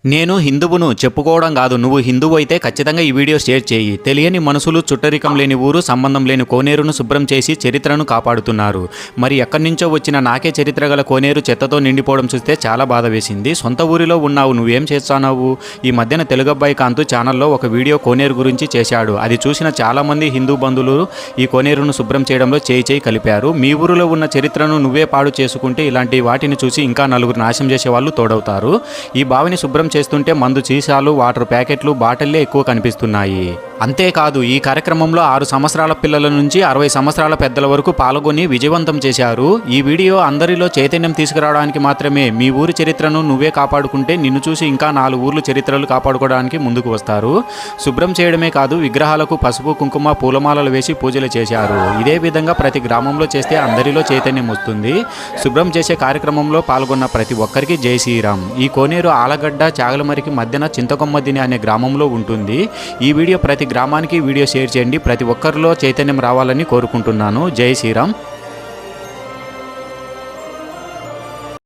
నేను హిందువును చెప్పుకోవడం కాదు, నువ్వు హిందువు అయితే ఖచ్చితంగా ఈ వీడియో షేర్ చేయి. తెలియని మనసులు, చుట్టరికం లేని ఊరు, సంబంధం లేని కోనేరును శుభ్రం చేసి చరిత్రను కాపాడుతున్నారు. మరి ఎక్కడి నుంచో వచ్చిన నాకే చరిత్ర గల కోనేరు చెత్తతో నిండిపోవడం చూస్తే చాలా బాధ వేసింది. సొంత ఊరిలో ఉన్నావు, నువ్వేం చేస్తున్నావు? ఈ మధ్యన తెలుగబ్బాయి కాంతు ఛానల్లో ఒక వీడియో కోనేరు గురించి చేశాడు. అది చూసిన చాలామంది హిందూ బంధువులు ఈ కోనేరును శుభ్రం చేయడంలో చేయి కలిపారు. మీ ఊరిలో ఉన్న చరిత్రను నువ్వే పాడు చేసుకుంటే ఇలాంటి వాటిని చూసి ఇంకా నలుగురు నాశనం చేసే వాళ్ళు తోడవుతారు. ఈ బావిని శుభ్రం చేస్తుంటే మందు సీసాలు, వాటర్ ప్యాకెట్లు, బాటిల్లే ఎక్కువ కనిపిస్తున్నాయి. అంతేకాదు ఈ కార్యక్రమంలో 6 సంవత్సరాల పిల్లల నుంచి 60 సంవత్సరాల పెద్దల వరకు పాల్గొని విజయవంతం చేశారు. ఈ వీడియో అందరిలో చైతన్యం తీసుకురావడానికి మాత్రమే. మీ ఊరి చరిత్రను నువ్వే కాపాడుకుంటే నిన్ను చూసి ఇంకా 4 ఊర్లు చరిత్రలు కాపాడుకోవడానికి ముందుకు వస్తారు. శుభ్రం చేయడమే కాదు, విగ్రహాలకు పసుపు, కుంకుమ, పూలమాలలు వేసి పూజలు చేశారు. ఇదే విధంగా ప్రతి గ్రామంలో చేస్తే అందరిలో చైతన్యం వస్తుంది. శుభ్రం చేసే కార్యక్రమంలో పాల్గొన్న ప్రతి ఒక్కరికి జై శ్రీరామ్. ఈ కోనేరు ఆలగడ్డ చాగలమరికి మధ్యన చింతకొమ్మదిని అనే గ్రామంలో ఉంటుంది. ఈ వీడియో ప్రతి గ్రామానికి వీడియో షేర్ చేయండి. ప్రతి ఒక్కరిలో చైతన్యం రావాలని కోరుకుంటున్నాను. జై శ్రీరామ్.